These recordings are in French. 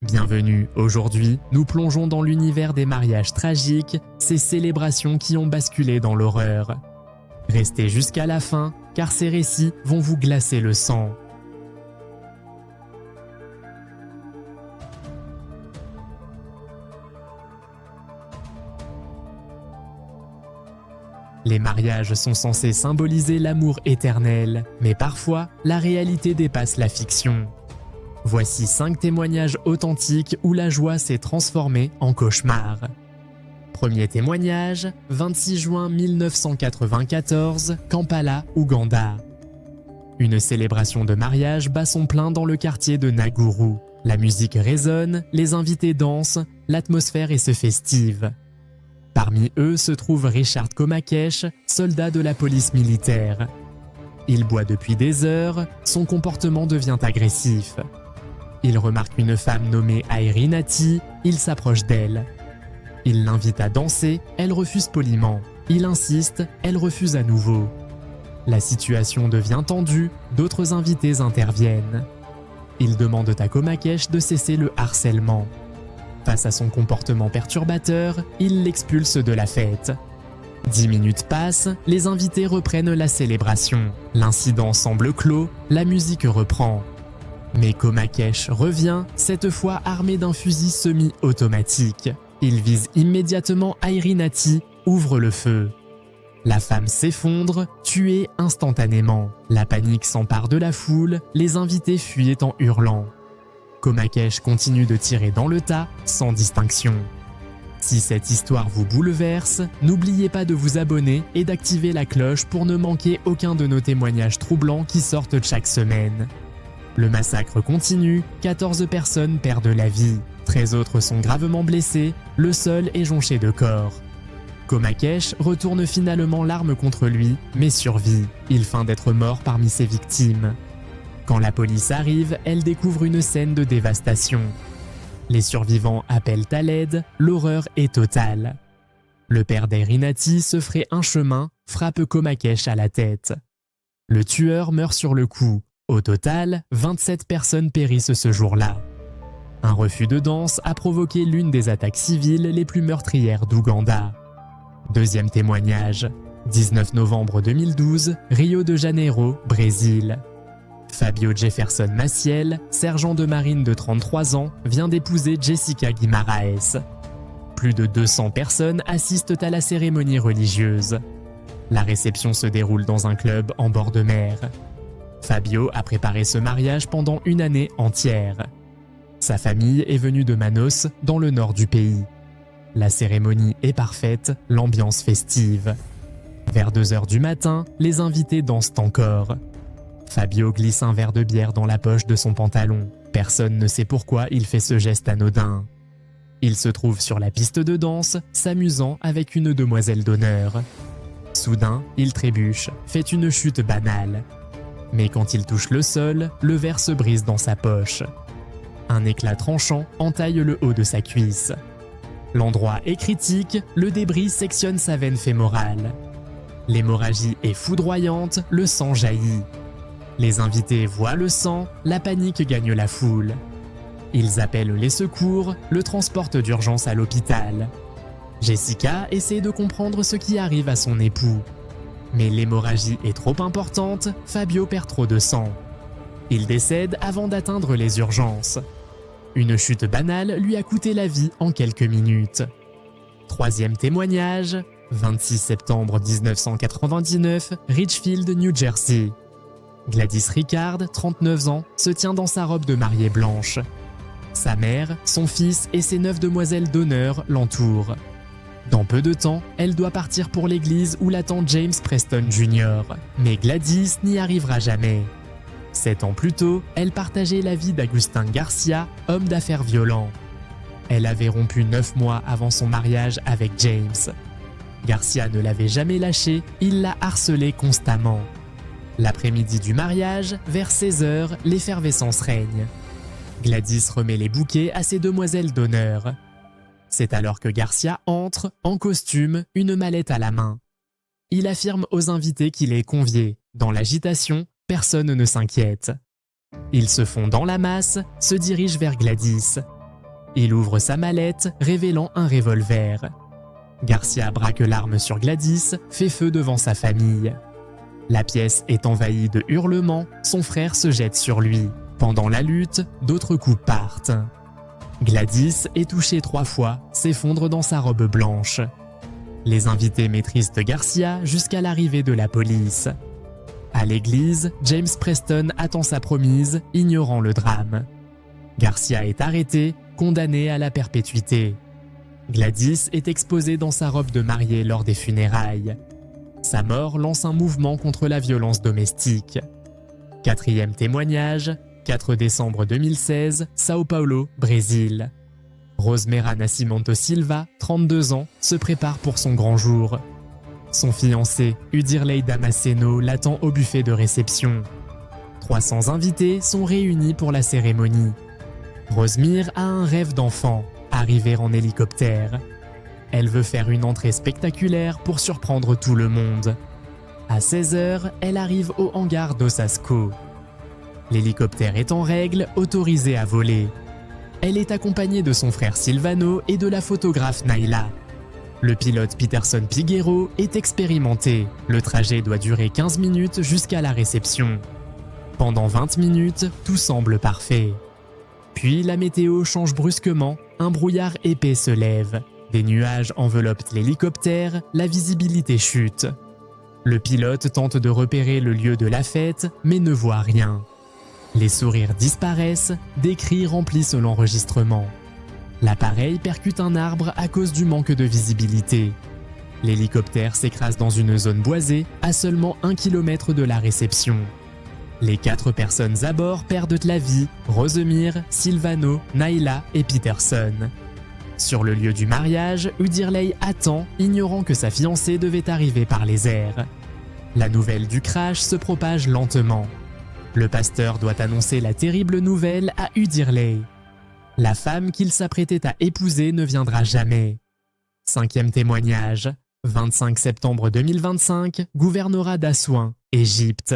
Bienvenue, aujourd'hui, nous plongeons dans l'univers des mariages tragiques, ces célébrations qui ont basculé dans l'horreur. Restez jusqu'à la fin, car ces récits vont vous glacer le sang. Les mariages sont censés symboliser l'amour éternel, mais parfois, la réalité dépasse la fiction. Voici 5 témoignages authentiques où la joie s'est transformée en cauchemar. Premier témoignage, 26 juin 1994, Kampala, Ouganda. Une célébration de mariage bat son plein dans le quartier de Nakuru. La musique résonne, les invités dansent, l'atmosphère est festive. Parmi eux se trouve Richard Komakesh, soldat de la police militaire. Il boit depuis des heures, son comportement devient agressif. Il remarque une femme nommée Airinati, il s'approche d'elle. Il l'invite à danser, elle refuse poliment. Il insiste, elle refuse à nouveau. La situation devient tendue, d'autres invités interviennent. Ils demandent à Komakesh de cesser le harcèlement. Face à son comportement perturbateur, il l'expulse de la fête. 10 minutes passent, les invités reprennent la célébration. L'incident semble clos, la musique reprend. Mais Komakesh revient, cette fois armé d'un fusil semi-automatique. Il vise immédiatement Airinati, ouvre le feu. La femme s'effondre, tuée instantanément. La panique s'empare de la foule, les invités fuient en hurlant. Komakesh continue de tirer dans le tas, sans distinction. Si cette histoire vous bouleverse, n'oubliez pas de vous abonner et d'activer la cloche pour ne manquer aucun de nos témoignages troublants qui sortent chaque semaine. Le massacre continue, 14 personnes perdent la vie, 13 autres sont gravement blessés, le sol est jonché de corps. Komakesh retourne finalement l'arme contre lui, mais survit. Il feint d'être mort parmi ses victimes. Quand la police arrive, elle découvre une scène de dévastation. Les survivants appellent à l'aide, l'horreur est totale. Le père d'Airinati se fraye un chemin, frappe Komakesh à la tête. Le tueur meurt sur le coup. Au total, 27 personnes périssent ce jour-là. Un refus de danse a provoqué l'une des attaques civiles les plus meurtrières d'Ouganda. Deuxième témoignage, 19 novembre 2012, Rio de Janeiro, Brésil. Fabio Jefferson Maciel, sergent de marine de 33 ans, vient d'épouser Jessica Guimaraes. Plus de 200 personnes assistent à la cérémonie religieuse. La réception se déroule dans un club en bord de mer. Fabio a préparé ce mariage pendant une année entière. Sa famille est venue de Manos, dans le nord du pays. La cérémonie est parfaite, l'ambiance festive. Vers 2 heures du matin, les invités dansent encore. Fabio glisse un verre de bière dans la poche de son pantalon. Personne ne sait pourquoi il fait ce geste anodin. Il se trouve sur la piste de danse, s'amusant avec une demoiselle d'honneur. Soudain, il trébuche, fait une chute banale. Mais quand il touche le sol, le verre se brise dans sa poche. Un éclat tranchant entaille le haut de sa cuisse. L'endroit est critique, le débris sectionne sa veine fémorale. L'hémorragie est foudroyante, le sang jaillit. Les invités voient le sang, la panique gagne la foule. Ils appellent les secours, le transportent d'urgence à l'hôpital. Jessica essaie de comprendre ce qui arrive à son époux. Mais l'hémorragie est trop importante, Fabio perd trop de sang. Il décède avant d'atteindre les urgences. Une chute banale lui a coûté la vie en quelques minutes. Troisième témoignage, 26 septembre 1999, Richfield, New Jersey. Gladys Ricard, 39 ans, se tient dans sa robe de mariée blanche. Sa mère, son fils et ses 9 demoiselles d'honneur l'entourent. Dans peu de temps, elle doit partir pour l'église où l'attend James Preston Jr. Mais Gladys n'y arrivera jamais. 7 ans plus tôt, elle partageait la vie d'Agustin Garcia, homme d'affaires violent. Elle avait rompu 9 mois avant son mariage avec James. Garcia ne l'avait jamais lâchée, il la harcelait constamment. L'après-midi du mariage, vers 16h, l'effervescence règne. Gladys remet les bouquets à ses demoiselles d'honneur. C'est alors que Garcia entre, en costume, une mallette à la main. Il affirme aux invités qu'il est convié. Dans l'agitation, personne ne s'inquiète. Ils se font dans la masse, se dirigent vers Gladys. Il ouvre sa mallette, révélant un revolver. Garcia braque l'arme sur Gladys, fait feu devant sa famille. La pièce est envahie de hurlements, son frère se jette sur lui. Pendant la lutte, d'autres coups partent. Gladys est touchée 3 fois, s'effondre dans sa robe blanche. Les invités maîtrisent Garcia jusqu'à l'arrivée de la police. À l'église, James Preston attend sa promise, ignorant le drame. Garcia est arrêté, condamné à la perpétuité. Gladys est exposée dans sa robe de mariée lors des funérailles. Sa mort lance un mouvement contre la violence domestique. 4e témoignage, 4 décembre 2016, Sao Paulo, Brésil. Rosemera Nascimento Silva, 32 ans, se prépare pour son grand jour. Son fiancé, Udirley Damasceno, l'attend au buffet de réception. 300 invités sont réunis pour la cérémonie. Rosemire a un rêve d'enfant, arriver en hélicoptère. Elle veut faire une entrée spectaculaire pour surprendre tout le monde. À 16h, elle arrive au hangar d'Osasco. L'hélicoptère est en règle, autorisé à voler. Elle est accompagnée de son frère Silvano et de la photographe Naila. Le pilote Peterson Piguero est expérimenté. Le trajet doit durer 15 minutes jusqu'à la réception. Pendant 20 minutes, tout semble parfait. Puis la météo change brusquement, un brouillard épais se lève. Des nuages enveloppent l'hélicoptère, la visibilité chute. Le pilote tente de repérer le lieu de la fête, mais ne voit rien. Les sourires disparaissent, des cris remplissent l'enregistrement. L'appareil percute un arbre à cause du manque de visibilité. L'hélicoptère s'écrase dans une zone boisée, à seulement 1 km de la réception. Les 4 personnes à bord perdent la vie, Rosemire, Silvano, Naila et Peterson. Sur le lieu du mariage, Udirley attend, ignorant que sa fiancée devait arriver par les airs. La nouvelle du crash se propage lentement. Le pasteur doit annoncer la terrible nouvelle à Udirley. La femme qu'il s'apprêtait à épouser ne viendra jamais. 5e témoignage, 25 septembre 2025, gouvernorat d'Assouan, Égypte.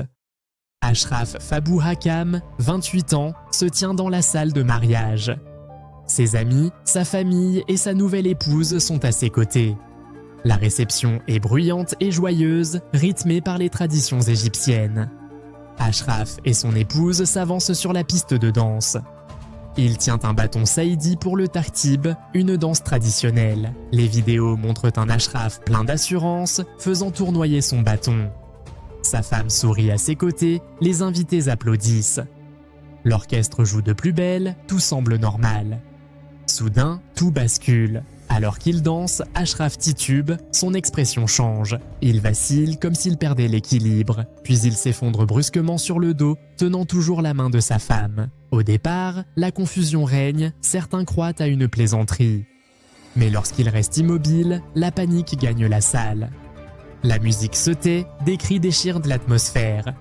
Ashraf Fabou Hakam, 28 ans, se tient dans la salle de mariage. Ses amis, sa famille et sa nouvelle épouse sont à ses côtés. La réception est bruyante et joyeuse, rythmée par les traditions égyptiennes. Ashraf et son épouse s'avancent sur la piste de danse. Il tient un bâton saïdi pour le tartib, une danse traditionnelle. Les vidéos montrent un Ashraf plein d'assurance, faisant tournoyer son bâton. Sa femme sourit à ses côtés, les invités applaudissent. L'orchestre joue de plus belle, tout semble normal. Soudain, tout bascule. Alors qu'il danse, Ashraf titube, son expression change. Il vacille comme s'il perdait l'équilibre, puis il s'effondre brusquement sur le dos, tenant toujours la main de sa femme. Au départ, la confusion règne, certains croient à une plaisanterie. Mais lorsqu'il reste immobile, la panique gagne la salle. La musique se tait, des cris déchirent de l'atmosphère.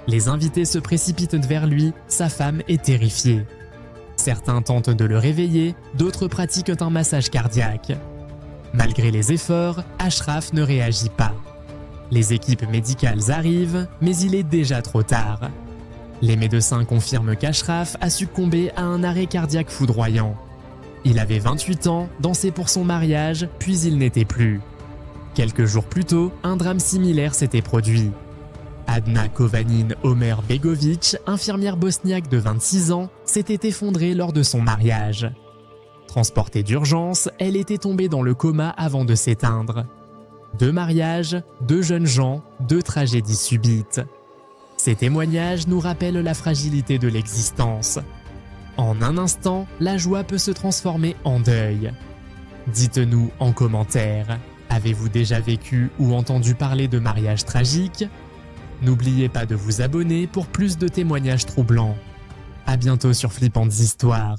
Les invités se précipitent vers lui, sa femme est terrifiée. Certains tentent de le réveiller, d'autres pratiquent un massage cardiaque. Malgré les efforts, Ashraf ne réagit pas. Les équipes médicales arrivent, mais il est déjà trop tard. Les médecins confirment qu'Ashraf a succombé à un arrêt cardiaque foudroyant. Il avait 28 ans, dansé pour son mariage, puis il n'était plus. Quelques jours plus tôt, un drame similaire s'était produit. Adna Kovanin Omer Begovic, infirmière bosniaque de 26 ans, s'était effondrée lors de son mariage. Transportée d'urgence, elle était tombée dans le coma avant de s'éteindre. 2 mariages, 2 jeunes gens, 2 tragédies subites. Ces témoignages nous rappellent la fragilité de l'existence. En un instant, la joie peut se transformer en deuil. Dites-nous en commentaire, avez-vous déjà vécu ou entendu parler de mariages tragiques ? N'oubliez pas de vous abonner pour plus de témoignages troublants. À bientôt sur Flippantes Histoires.